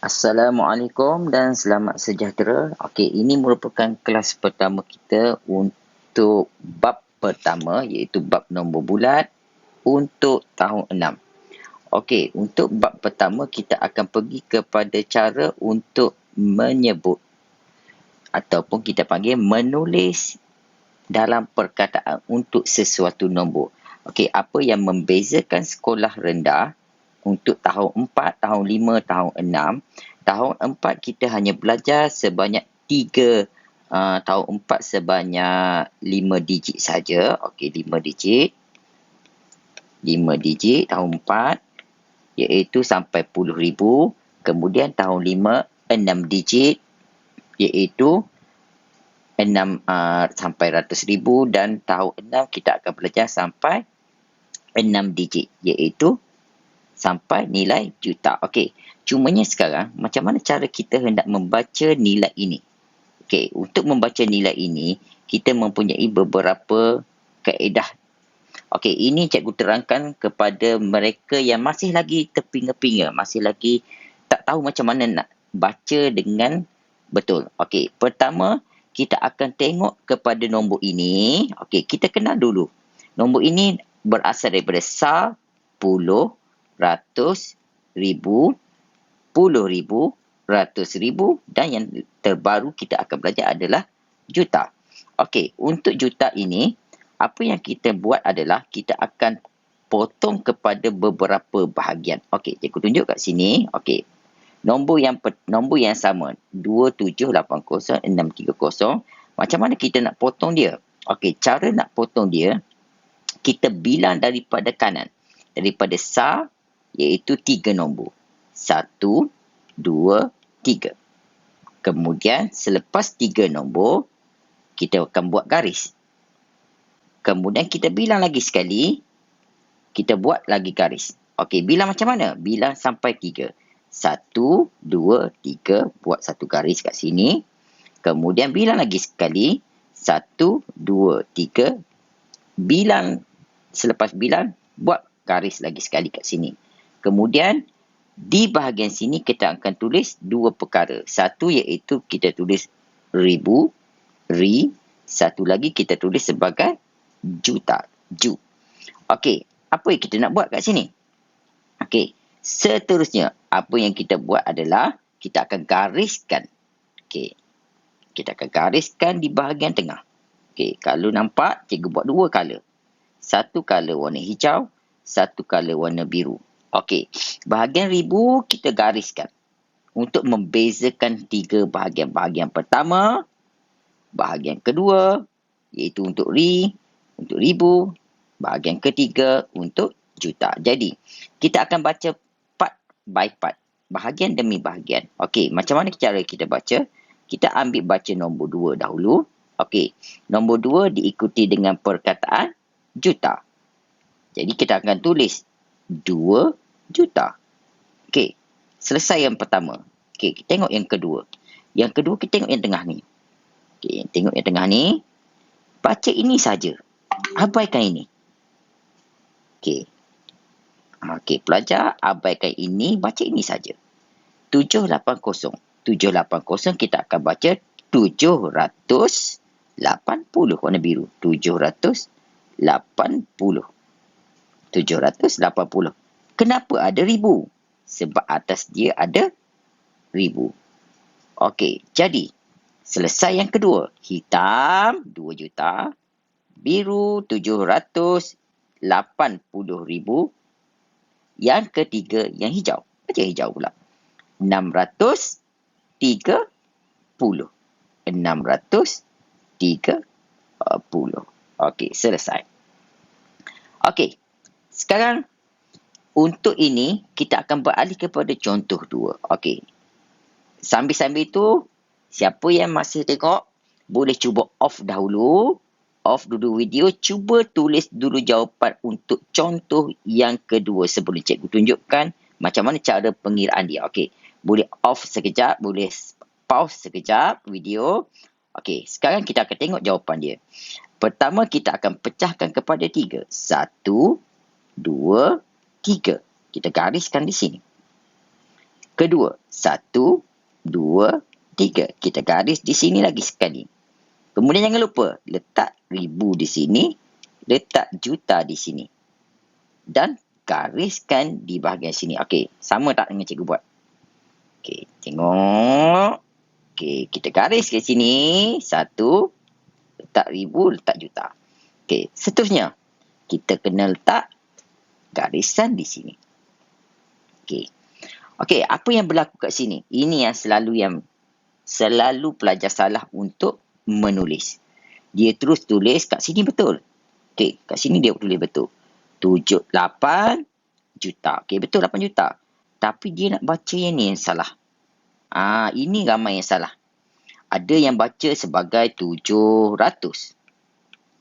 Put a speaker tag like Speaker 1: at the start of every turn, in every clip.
Speaker 1: Assalamualaikum dan selamat sejahtera. Okey, ini merupakan kelas pertama kita untuk bab pertama iaitu bab nombor bulat untuk tahun 6. Okey, untuk bab pertama kita akan pergi kepada cara untuk menyebut ataupun kita panggil menulis dalam perkataan untuk sesuatu nombor. Okey, apa yang membezakan sekolah rendah untuk tahun 4, tahun 5, tahun 6. Tahun 4 kita hanya belajar sebanyak 3, tahun 4 sebanyak 5 digit saja. Okey, 5 digit. 5 digit tahun 4 iaitu sampai puluh ribu. Kemudian tahun 5, 6 digit iaitu 6 sampai ratus ribu, dan tahun 6 kita akan belajar sampai 6 digit iaitu sampai nilai juta. Okey, cumanya sekarang macam mana cara kita hendak membaca nilai ini? Okey, untuk membaca nilai ini kita mempunyai beberapa kaedah. Okey, ini cikgu terangkan kepada mereka yang masih lagi terpinga-pinga, masih lagi tak tahu macam mana nak baca dengan betul. Okey, pertama kita akan tengok kepada nombor ini. Okey, kita kenal dulu. Nombor ini berasal daripada sa, puluh, ratus, ribu, puluh ribu, ratus ribu, dan yang terbaru kita akan belajar adalah juta. Okey, untuk juta ini, apa yang kita buat adalah kita akan potong kepada beberapa bahagian. Okey, cikgu tunjuk kat sini. Okey, nombor yang sama, 278063. Macam mana kita nak potong dia? Okey, cara nak potong dia, kita bilang daripada kanan. Daripada sa, iaitu 3 nombor. 1, 2, 3. Kemudian selepas 3 nombor, kita akan buat garis. Kemudian kita bilang lagi sekali, kita buat lagi garis. Okey, bilang macam mana? Bilang sampai 3. 1, 2, 3, buat satu garis kat sini. Kemudian bilang lagi sekali, 1, 2, 3. Bilang, selepas bilang, buat garis lagi sekali kat sini. Kemudian, di bahagian sini kita akan tulis dua perkara. Satu iaitu kita tulis ribu, ri. Satu lagi kita tulis sebagai juta, ju. Okey, apa yang kita nak buat kat sini? Okey, seterusnya apa yang kita buat adalah kita akan gariskan. Okey, kita akan gariskan di bahagian tengah. Okey, kalau nampak, cikgu buat dua color. Satu color warna hijau, satu color warna biru. Okey, bahagian ribu kita gariskan untuk membezakan 3 bahagian. Bahagian pertama, bahagian kedua, iaitu untuk ri, untuk ribu. Bahagian ketiga untuk juta. Jadi, kita akan baca part by part. Bahagian demi bahagian. Okey, macam mana cara kita baca? Kita ambil baca nombor 2 dahulu. Okey, nombor 2 diikuti dengan perkataan juta. Jadi, kita akan tulis 2 juta. Okey, selesai yang pertama. Okey, kita tengok yang kedua. Yang kedua, kita tengok yang tengah ni. Okey, tengok yang tengah ni. Baca ini saja. Abaikan ini. Okey. Okey, pelajar abaikan ini, baca ini saja. 780. 780 kita akan baca 780 warna biru. 780. 780. Kenapa ada ribu? Sebab atas dia ada ribu. Okey, jadi selesai yang kedua. Hitam 2 juta, biru 780,000. Yang ketiga yang hijau. Baca hijau pula. 630. 630. Okey, selesai. Okey, sekarang untuk ini, kita akan beralih kepada contoh 2. Okey. Sambil-sambil itu, siapa yang masih tengok, boleh cuba off dahulu. Off dulu video. Cuba tulis dulu jawapan untuk contoh yang kedua sebelum cikgu tunjukkan macam mana cara pengiraan dia. Okey. Boleh off sekejap. Boleh pause sekejap video. Okey. Sekarang kita akan tengok jawapan dia. Pertama, kita akan pecahkan kepada 3. 1, 2, 3. Kita gariskan di sini. Kedua, 1, 2, 3. Kita garis di sini lagi sekali. Kemudian jangan lupa, letak ribu di sini, letak juta di sini. Dan gariskan di bahagian sini. Okey, sama tak dengan cikgu buat? Okey, tengok. Okey, kita garis ke sini. 1, letak ribu, letak juta. Okey, seterusnya, kita kena letak garisan di sini. Okey. Okey, apa yang berlaku kat sini? Ini yang selalu pelajar salah untuk menulis. Dia terus tulis kat sini betul. Okey, kat sini dia tulis betul. 8 juta. Okey, betul 8 juta. Tapi dia nak baca yang ni yang salah. Ini ramai yang salah. Ada yang baca sebagai 700.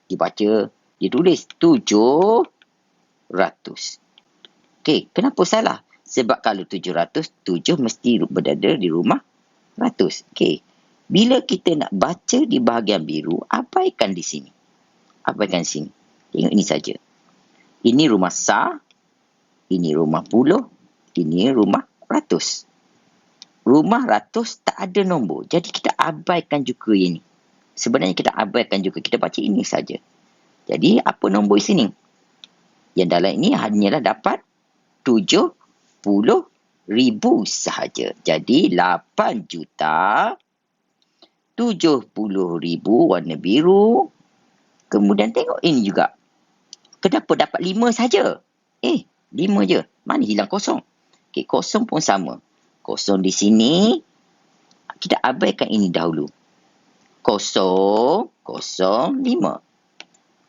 Speaker 1: Dia tulis 700. Okey, kenapa salah? Sebab kalau 700, 7 mesti berada di rumah ratus. Okey. Bila kita nak baca di bahagian biru, abaikan di sini. Abaikan sini. Tengok ini saja. Ini rumah sa, ini rumah puluh, ini rumah ratus. Rumah ratus tak ada nombor. Jadi kita abaikan juga ini. Sebenarnya kita abaikan juga. Kita baca ini saja. Jadi apa nombor di sini? Yang dalam ini hanyalah dapat 70,000 sahaja. Jadi 8 juta 70,000 warna biru. Kemudian tengok ini juga. Kenapa dapat 5 saja? 5 je. Mana hilang kosong? Okey, kosong pun sama. Kosong di sini. Kita abaikan ini dahulu. 005.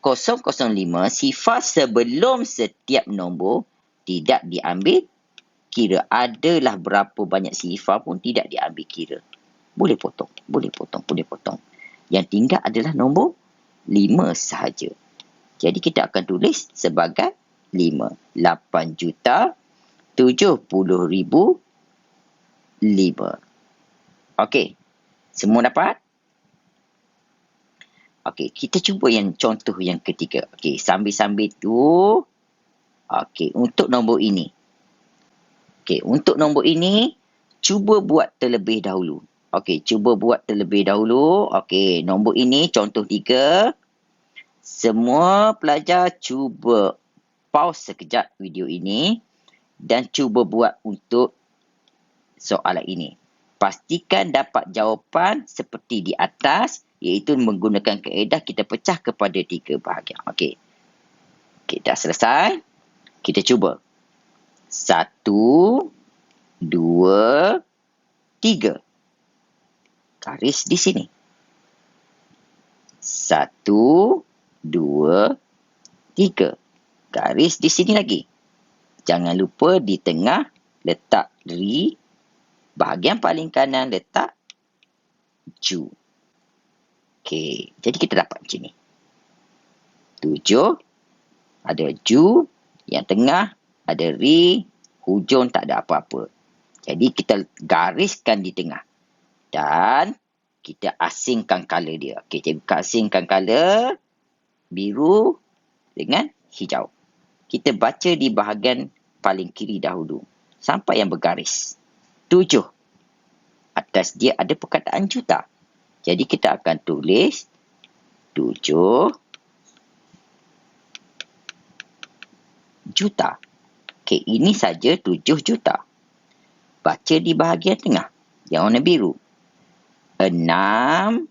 Speaker 1: 005 sifar sebelum setiap nombor tidak diambil kira. Adalah berapa banyak sifar pun tidak diambil kira. Boleh potong. Yang tinggal adalah nombor 5 sahaja. Jadi kita akan tulis sebagai 5. 8 juta 70,000 5. Okey. Semua dapat? Okey, kita cuba yang contoh yang ketiga. Okey, sambil-sambil tu. Okey, untuk nombor ini. Cuba buat terlebih dahulu. Okey, nombor ini contoh 3. Semua pelajar cuba pause sekejap video ini dan cuba buat untuk soalan ini. Pastikan dapat jawapan seperti di atas, iaitu menggunakan kaedah kita pecah kepada 3 bahagian. Okey, dah selesai. Kita cuba. 1, 2, 3. Garis di sini. 1, 2, 3. Garis di sini lagi. Jangan lupa di tengah letak ri. Bahagian paling kanan letak ju. Okey, jadi kita dapat macam ni. 7. Ada ju. Yang tengah ada ri. Hujung tak ada apa-apa. Jadi kita gariskan di tengah. Dan kita asingkan color dia. Okey, kita asingkan color biru dengan hijau. Kita baca di bahagian paling kiri dahulu. Sampai yang bergaris. 7. Atas dia ada perkataan juta. Jadi kita akan tulis 7 juta. Okey, ini saja 7 juta. Baca di bahagian tengah. Yang warna biru. 600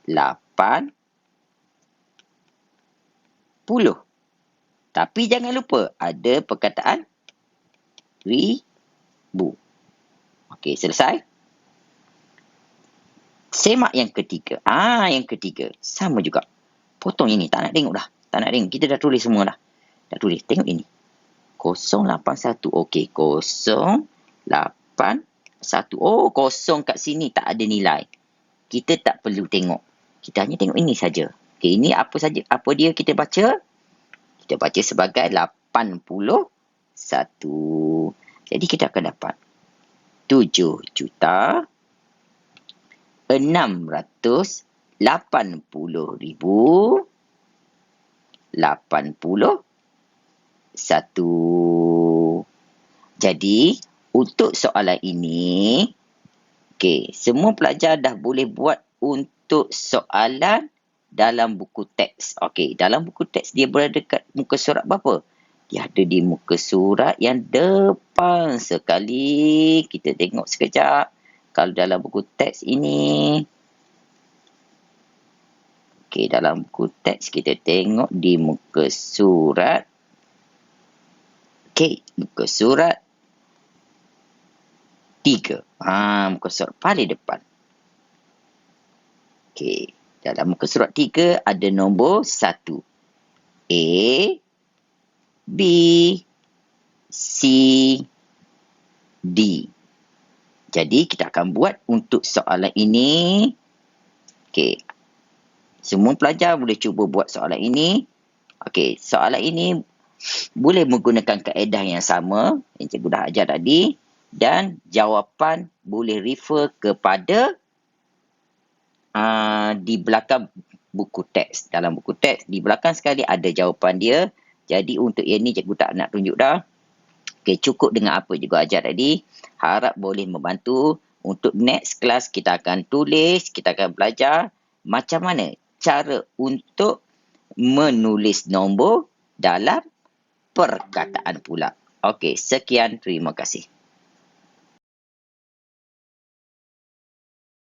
Speaker 1: 80. Tapi jangan lupa ada perkataan ribu. Okey, selesai. Semak yang ketiga. Yang ketiga. Sama juga. Potong ini. Tak nak tengok dah. Kita dah tulis semua dah. Dah tulis. Tengok ini. 081. Okey. 081. Oh, kosong kat sini tak ada nilai. Kita tak perlu tengok. Kita hanya tengok ini saja. Okey, ini apa saja? Apa dia kita baca? Kita baca sebagai 81. Jadi kita akan dapat 7 juta 680,085. 1. Jadi, untuk soalan ini, semua pelajar dah boleh buat untuk soalan dalam buku teks. Dalam buku teks dia berada dekat muka surat berapa? Dia ada di muka surat yang depan sekali. Kita tengok sekejap. Kalau dalam buku teks ini, dalam buku teks kita tengok di muka surat. Muka surat 3. Muka surat paling depan. Dalam muka surat 3 ada nombor 1. A, B, C, D. Jadi kita akan buat untuk soalan ini. Semua pelajar boleh cuba buat soalan ini. Soalan ini boleh menggunakan kaedah yang sama yang cikgu dah ajar tadi. Dan jawapan boleh refer kepada di belakang buku teks. Dalam buku teks, di belakang sekali ada jawapan dia. Jadi untuk yang ni cikgu tak nak tunjuk dah. Cukup dengan apa cikgu ajar tadi. Harap boleh membantu. Untuk next class kita akan tulis, kita akan belajar macam mana cara untuk menulis nombor dalam perkataan pula. Sekian, terima kasih.